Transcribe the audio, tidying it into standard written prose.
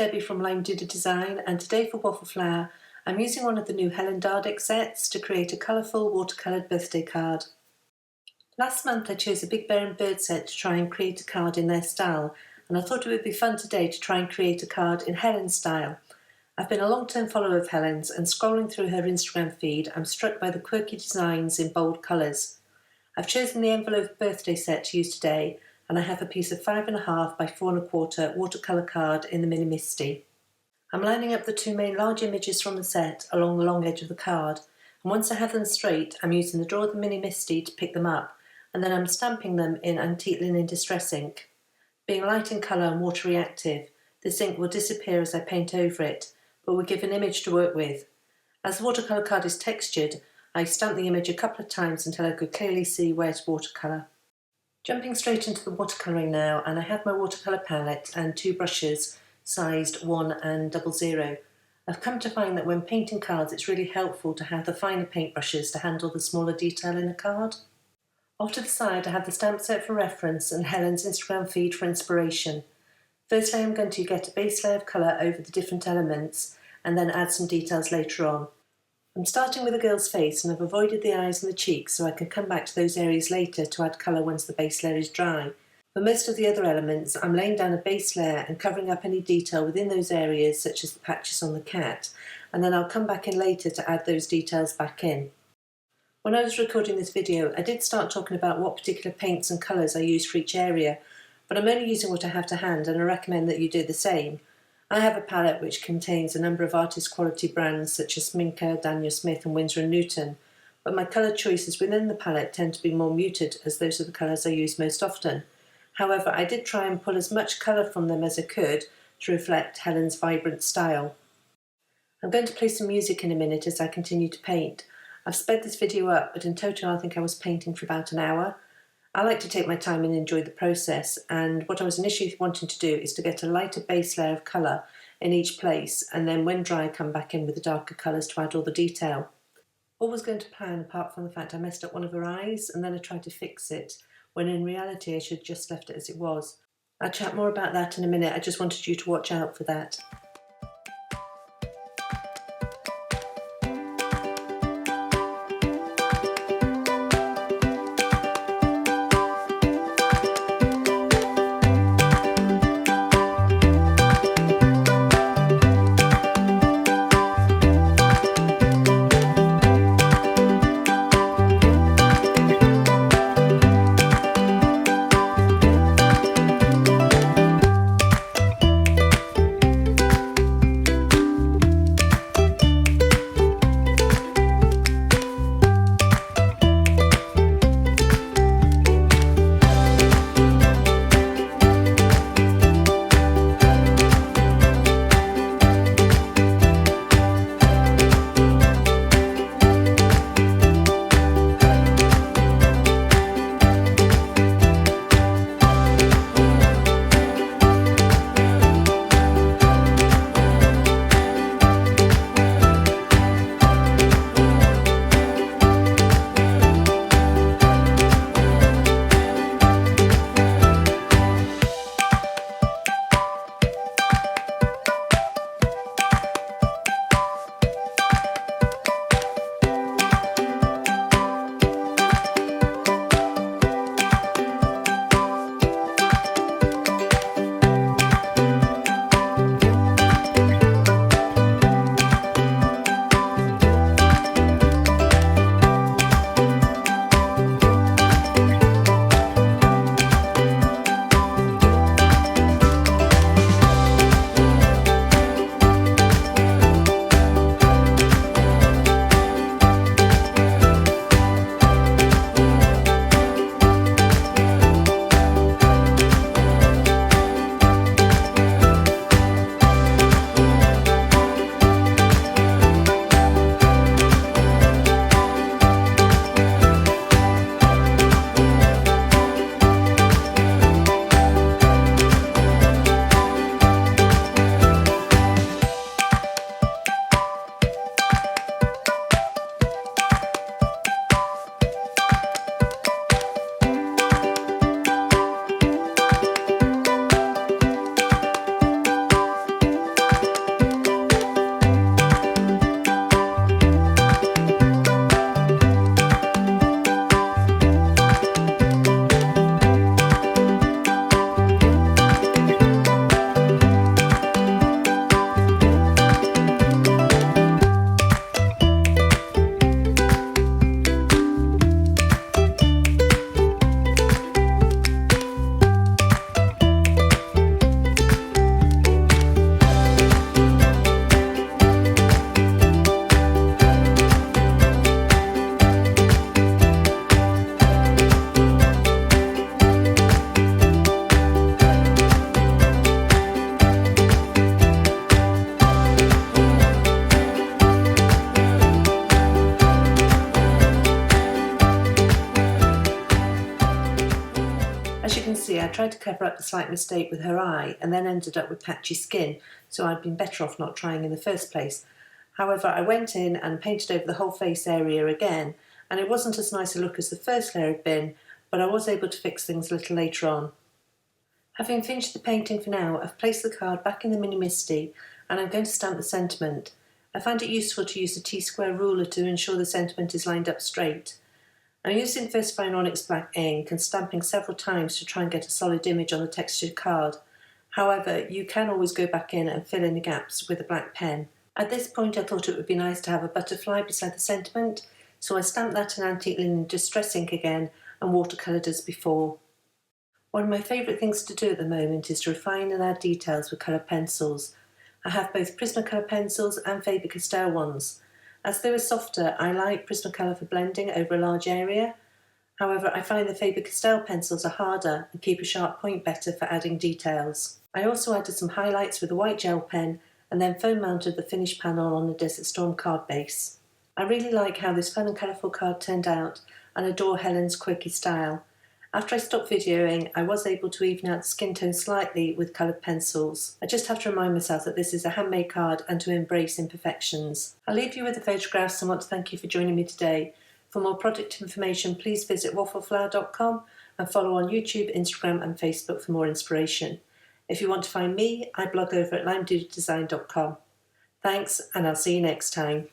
Debbie from Design, and today for Waffle Flower I'm using one of the new Helen Dardik sets to create a colourful watercoloured birthday card. Last month I chose a Big Bear and Bird set to try and create a card in their style, and I thought it would be fun today to try and create a card in Helen's style. I've been a long-term follower of Helen's, and scrolling through her Instagram feed I'm struck by the quirky designs in bold colours. I've chosen the envelope birthday set to use today, and I have a piece of 5.5 by 4.25 watercolour card in the Mini Misty. I'm lining up the two main large images from the set along the long edge of the card, and once I have them straight I'm using the Draw the Mini Misty to pick them up, and then I'm stamping them in antique linen distress ink. Being light in colour and water reactive, this ink will disappear as I paint over it, but will give an image to work with. As the watercolour card is textured, I stamped the image a couple of times until I could clearly see where it's watercolour. Jumping straight into the watercolouring now, and I have my watercolour palette and two brushes sized 1 and 00. I've come to find that when painting cards it's really helpful to have the finer paintbrushes to handle the smaller detail in a card. Off to the side I have the stamp set for reference and Helen's Instagram feed for inspiration. Firstly I'm going to get a base layer of colour over the different elements and then add some details later on. I'm starting with a girl's face and I've avoided the eyes and the cheeks so I can come back to those areas later to add colour once the base layer is dry. For most of the other elements I'm laying down a base layer and covering up any detail within those areas such as the patches on the cat, and then I'll come back in later to add those details back in. When I was recording this video I did start talking about what particular paints and colours I use for each area, but I'm only using what I have to hand and I recommend that you do the same. I have a palette which contains a number of artist quality brands such as Minka, Daniel Smith and Winsor & Newton, but my colour choices within the palette tend to be more muted as those are the colours I use most often. However, I did try and pull as much colour from them as I could to reflect Helen's vibrant style. I'm going to play some music in a minute as I continue to paint. I've sped this video up, but in total I think I was painting for about an hour. I like to take my time and enjoy the process, and what I was initially wanting to do is to get a lighter base layer of colour in each place, and then when dry come back in with the darker colours to add all the detail. All was going to plan apart from the fact I messed up one of her eyes and then I tried to fix it, when in reality I should have just left it as it was. I'll chat more about that in a minute, I just wanted you to watch out for that. As you can see, I tried to cover up the slight mistake with her eye and then ended up with patchy skin, so I'd been better off not trying in the first place. However, I went in and painted over the whole face area again, and it wasn't as nice a look as the first layer had been, but I was able to fix things a little later on. Having finished the painting for now, I've placed the card back in the Mini Misty and I'm going to stamp the sentiment. I find it useful to use a T-square ruler to ensure the sentiment is lined up straight. I'm using VersaFine Onyx Black ink and stamping several times to try and get a solid image on the textured card. However, you can always go back in and fill in the gaps with a black pen. At this point I thought it would be nice to have a butterfly beside the sentiment, so I stamped that in antique linen distress ink again and watercoloured as before. One of my favourite things to do at the moment is to refine and add details with coloured pencils. I have both Prismacolor pencils and Faber-Castell ones. As they are softer, I like Prismacolor for blending over a large area. However, I find the Faber-Castell pencils are harder and keep a sharp point better for adding details. I also added some highlights with a white gel pen and then foam mounted the finished panel on the Desert Storm card base. I really like how this fun and colourful card turned out and adore Helen's quirky style. After I stopped videoing, I was able to even out the skin tone slightly with coloured pencils. I just have to remind myself that this is a handmade card and to embrace imperfections. I'll leave you with the photographs and want to thank you for joining me today. For more product information, please visit waffleflower.com and follow on YouTube, Instagram and Facebook for more inspiration. If you want to find me, I blog over at limedoodledesign.com. Thanks, and I'll see you next time.